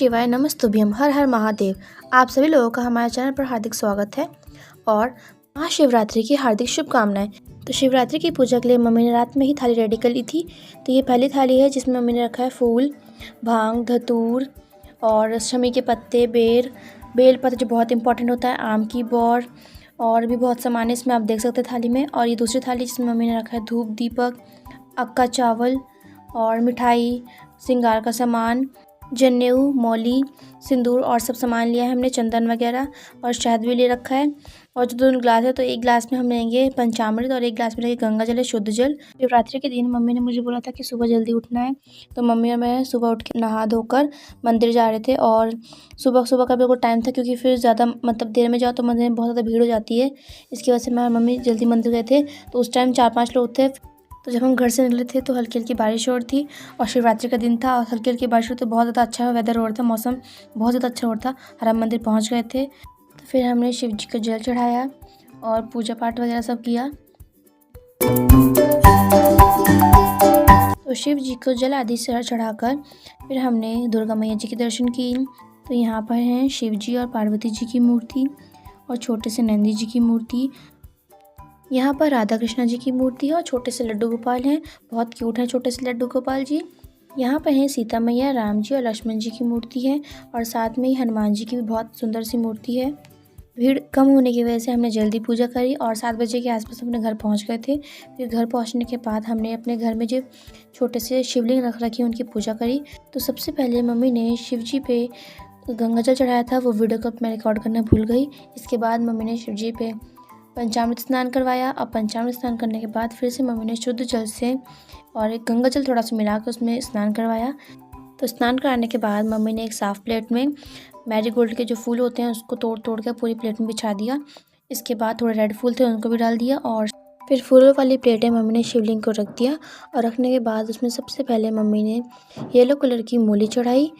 शिवाय नमस्तुभ्यम हर हर महादेव। आप सभी लोगों का हमारे चैनल पर हार्दिक स्वागत है और महाशिवरात्रि की हार्दिक शुभकामनाएं। तो शिवरात्रि की पूजा के लिए मम्मी ने रात में ही थाली रेडी कर ली थी। तो ये पहली थाली है जिसमें मम्मी ने रखा है फूल, भांग, धतूर और शमी के पत्ते, बेल पत्र जो बहुत इंपॉर्टेंट होता है, आम की बौर और भी बहुत सामान है इसमें आप देख सकते हैं थाली में। और ये दूसरी थाली जिसमें मम्मी ने रखा है धूप, दीपक, अक्का चावल और मिठाई, श्रृंगार का सामान, जनेऊ, मौली, सिंदूर और सब सामान लिया है हमने, चंदन वगैरह और शहद भी ले रखा है। और जो 2 गिलास है तो एक गिलास में हम लेंगे पंचामृत और एक गिलास में लेंगे गंगा जल है, शुद्ध जल। शिवरात्रि के दिन मम्मी ने मुझे बोला था कि सुबह जल्दी उठना है, तो मम्मी और मैं सुबह उठ के नहा धोकर मंदिर जा रहे थे। और सुबह सुबह का बिल्कुल टाइम था क्योंकि फिर ज़्यादा देर में जाओ तो मंदिर में बहुत ज़्यादा भीड़ हो जाती है। इसकी वजह से मैं और मम्मी जल्दी मंदिर गए थे। तो उस टाइम 4-5 लोग थे। तो जब हम घर से निकले थे तो हल्की हल्की बारिश हो रही थी और शिवरात्रि का दिन था और हल्की हल्की बारिश हो रही थी। बहुत ज़्यादा अच्छा वेदर हो रहा था, मौसम बहुत ज़्यादा अच्छा हो रहा था और हम मंदिर पहुंच गए थे। तो फिर हमने शिव जी को जल चढ़ाया और पूजा पाठ वगैरह सब किया। तो शिव जी को जल आदि से चढ़ाकर फिर हमने दुर्गा मैया जी के दर्शन किए। तो यहाँ पर हैं शिव जी और पार्वती जी की मूर्ति और छोटे से नंदी जी की मूर्ति। यहाँ पर राधा कृष्णा जी की मूर्ति है और छोटे से लड्डू गोपाल हैं, बहुत क्यूट है छोटे से लड्डू गोपाल जी। यहाँ पर हैं सीता मैया, राम जी और लक्ष्मण जी की मूर्ति है और साथ में ही हनुमान जी की भी बहुत सुंदर सी मूर्ति है। भीड़ कम होने की वजह से हमने जल्दी पूजा करी और 7 बजे के आसपास अपने घर पहुँच गए थे। फिर घर पहुँचने के बाद हमने अपने घर में जो छोटे से शिवलिंग रख रखी उनकी पूजा करी। तो सबसे पहले मम्मी ने शिव जी पे गंगा जल चढ़ाया था, वो वीडियो क्लिप मैं रिकॉर्ड करना भूल गई। इसके बाद मम्मी ने शिव जी पे पंचामृत स्नान करवाया और पंचामृत स्नान करने के बाद फिर से मम्मी ने शुद्ध जल से और एक गंगा जल थोड़ा सा मिला कर उसमें स्नान करवाया। तो स्नान कराने के बाद मम्मी ने एक साफ़ प्लेट में मैरीगोल्ड के जो फूल होते हैं उसको तोड़ तोड़ कर पूरी प्लेट में बिछा दिया। इसके बाद थोड़े रेड फूल थे उनको भी डाल दिया और फिर फूलों वाली प्लेटें मम्मी ने शिवलिंग को रख दिया। और रखने के बाद उसमें सबसे पहले मम्मी ने येलो कलर की मूली चढ़ाई,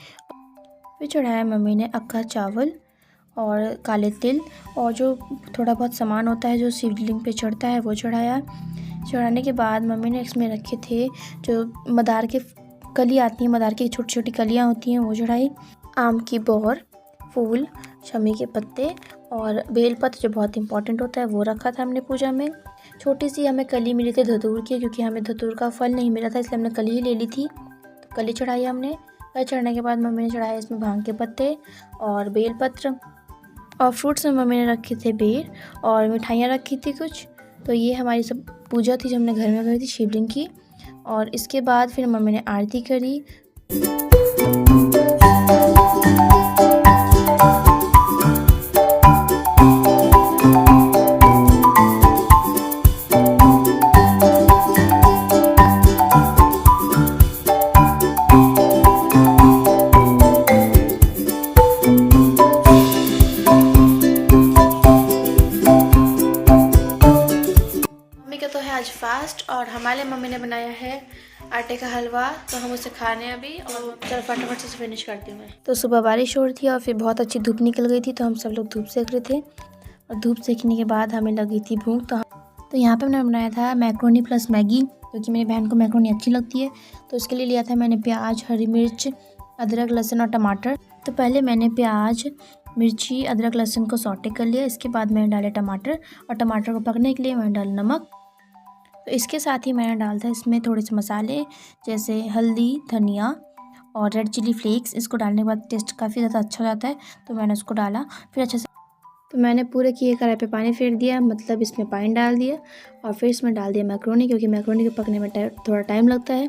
फिर चढ़ाया मम्मी ने अक्का चावल और काले तिल और जो थोड़ा बहुत सामान होता है जो शिवलिंग पे चढ़ता है वो चढ़ाया। चढ़ाने के बाद मम्मी ने इसमें रखे थे जो मदार के कली आती हैं, मदार की छोटी छोटी कलियाँ होती हैं वो चढ़ाई। आम की बौर, फूल, शमी के पत्ते और बेलपत्र जो बहुत इंपॉर्टेंट होता है वो रखा था हमने पूजा में। छोटी सी हमें कली मिली थी धतूर की, क्योंकि हमें धतूर का फल नहीं मिला था इसलिए हमने कली ही ले ली थी। तो कली चढ़ाई हमने। कली चढ़ने के बाद मम्मी ने चढ़ाया इसमें भांग के पत्ते और बेलपत्र और फ्रूट्स में मम्मी ने रखे थे बेर और मिठाइयाँ रखी थी कुछ। तो ये हमारी सब पूजा थी जो हमने घर में करी थी शिवलिंग की। और इसके बाद फिर मम्मी ने आरती करी। तो है आज फास्ट और हमारे मम्मी ने बनाया है आटे का हलवा, तो हम उसे खाने अभी और चलो फटाफट से फिनिश करती हूँ मैं। तो सुबह बारिश हो रही थी और फिर बहुत अच्छी धूप निकल गई थी तो हम सब लोग धूप सेक रहे थे और धूप सेकने के बाद हमें लगी थी भूख। तो यहाँ पे मैंने बनाया था मैक्रोनी प्लस मैगी, क्योंकि मेरी बहन को मैक्रोनी अच्छी लगती है। तो इसके लिए लिया था मैंने प्याज, हरी मिर्च, अदरक, लहसुन और टमाटर। तो पहले मैंने प्याज, मिर्ची, अदरक, लहसुन को सौटे कर लिया। इसके बाद मैंने डाले टमाटर और टमाटर को पकने के लिए मैंने डाला नमक। तो इसके साथ ही मैंने डाला था इसमें थोड़े से मसाले जैसे हल्दी, धनिया और रेड चिली फ्लेक्स। इसको डालने के बाद टेस्ट काफ़ी ज़्यादा अच्छा हो जाता है तो मैंने उसको डाला। फिर अच्छे से तो मैंने पूरे किए कढ़ाई पे पानी फेर दिया, मतलब इसमें पानी डाल दिया और फिर इसमें डाल दिया मैक्रोनी, क्योंकि मैक्रोनी को पकने में थोड़ा टाइम लगता है।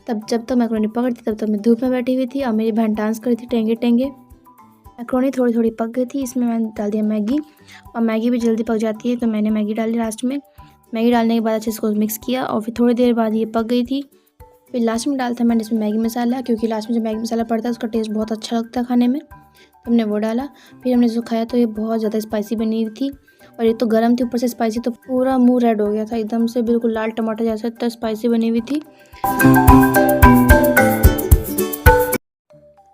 तब जब तक मैक्रोनी पकड़ती तब तक मैं धूप में बैठी हुई थी और मेरी बहन डांस कर रही थी टेंगे टेंगे। मैक्रोनी थोड़ी थोड़ी पक गई थी, इसमें मैंने डाल दिया मैगी और मैगी भी जल्दी पक जाती है तो मैंने मैगी डाली लास्ट में। मैगी डालने के बाद अच्छे से इसको मिक्स किया और फिर थोड़ी देर बाद ये पक गई थी। फिर लास्ट में डाला था मैंने इसमें मैगी मसाला, क्योंकि लास्ट में जो मैगी मसाला पड़ता है उसका टेस्ट बहुत अच्छा लगता है खाने में, तो हमने वो डाला। फिर हमने इसको खाया तो ये बहुत ज़्यादा स्पाइसी बनी हुई थी और ये तो गर्म थी ऊपर से स्पाइसी, तो पूरा मुंह रेड हो गया था एकदम से, बिल्कुल लाल टमाटर जैसा इतना स्पाइसी बनी हुई थी।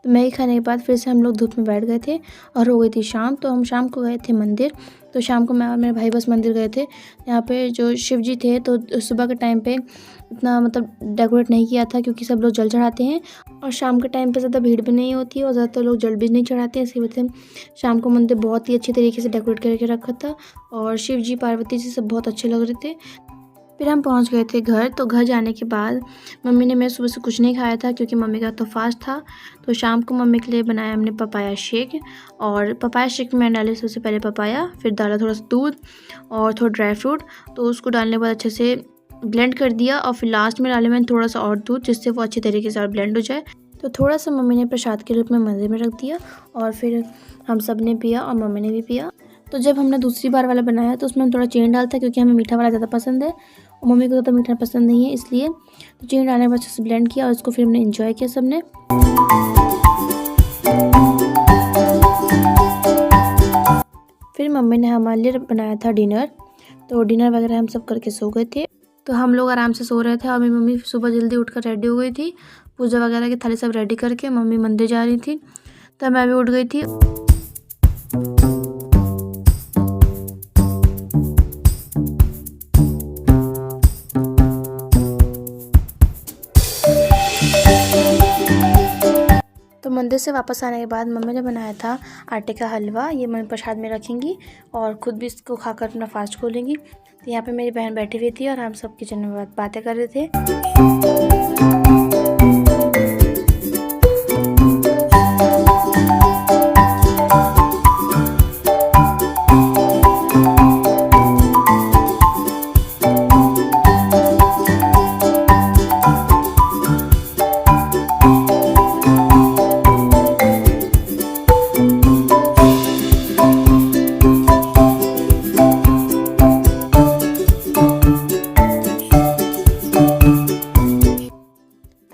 तो मैगी खाने के बाद फिर से हम लोग धूप में बैठ गए थे और हो गई थी शाम। तो हम शाम को गए थे मंदिर तो शाम को मैं और मेरे भाई बस मंदिर गए थे। यहाँ पे जो शिव जी थे तो सुबह के टाइम पे इतना मतलब डेकोरेट नहीं किया था, क्योंकि सब लोग जल चढ़ाते हैं और शाम के टाइम पे ज़्यादा भीड़ भी नहीं होती है और ज़्यादातर लोग जल भी नहीं चढ़ाते हैं। इसी वजह से शाम को मंदिर बहुत ही अच्छी तरीके से डेकोरेट करके रखा था और शिव जी पार्वती जी सब बहुत अच्छे लग रहे थे। फिर हम पहुंच गए थे घर। तो घर जाने के बाद मम्मी ने, मैं सुबह से कुछ नहीं खाया था क्योंकि मम्मी का तो फास्ट था। तो शाम को मम्मी के लिए बनाया हमने पपाया शेक, और पपाया शेक में मैंने डाले सबसे पहले पपाया, फिर डाला थोड़ा सा दूध और थोड़ा ड्राई फ्रूट। तो उसको डालने के बाद अच्छे से ब्लेंड कर दिया और फिर लास्ट में डाले मैंने थोड़ा सा और दूध, जिससे वो अच्छी तरीके से और ब्लेंड हो जाए। तो थोड़ा सा मम्मी ने प्रसाद के रूप में मंदिर में रख दिया और फिर हम सब ने पिया और मम्मी ने भी पिया। तो जब हमने दूसरी बार वाला बनाया तो उसमें हम थोड़ा चीनी डालता है, क्योंकि हमें मीठा वाला ज़्यादा पसंद है और मम्मी को ज़्यादा मीठा पसंद नहीं है, इसलिए तो चीनी डालने के बाद अच्छे से ब्लेंड किया और उसको फिर हमने एंजॉय किया सबने। फिर मम्मी ने हमारे लिए बनाया था डिनर। तो डिनर वगैरह हम सब करके सो गए थे। तो हम लोग आराम से सो रहे थे और मेरी मम्मी सुबह जल्दी उठकर रेडी हो गई थी। पूजा वगैरह की थाली सब रेडी करके मम्मी मंदिर जा रही थी, तब मैं भी उठ गई थी। तो मंदिर से वापस आने के बाद मम्मी ने बनाया था आटे का हलवा। ये मम्मी प्रसाद में रखेंगी और ख़ुद भी इसको खाकर अपना फास्ट खोलेंगी। तो यहाँ पे मेरी बहन बैठी हुई थी और हम सब किचन में बातें कर रहे थे।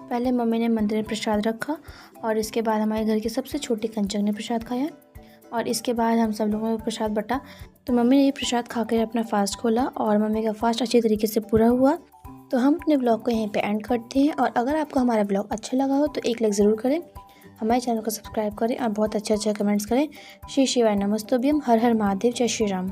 पहले मम्मी ने मंदिर में प्रसाद रखा और इसके बाद हमारे घर के सबसे छोटे कंचक ने प्रसाद खाया और इसके बाद हम सब लोगों को प्रसाद बटा। तो मम्मी ने ये प्रसाद खाकर अपना फास्ट खोला और मम्मी का फास्ट अच्छी तरीके से पूरा हुआ। तो हम अपने ब्लॉग को यहीं पे एंड करते हैं और अगर आपको हमारा ब्लॉग अच्छा लगा हो तो एक लाइक ज़रूर करें, हमारे चैनल को सब्सक्राइब करें और बहुत अच्छे अच्छे कमेंट्स करें। श्री शिवाय नमस्तुभ्यम, हर हर महादेव, जय श्री राम।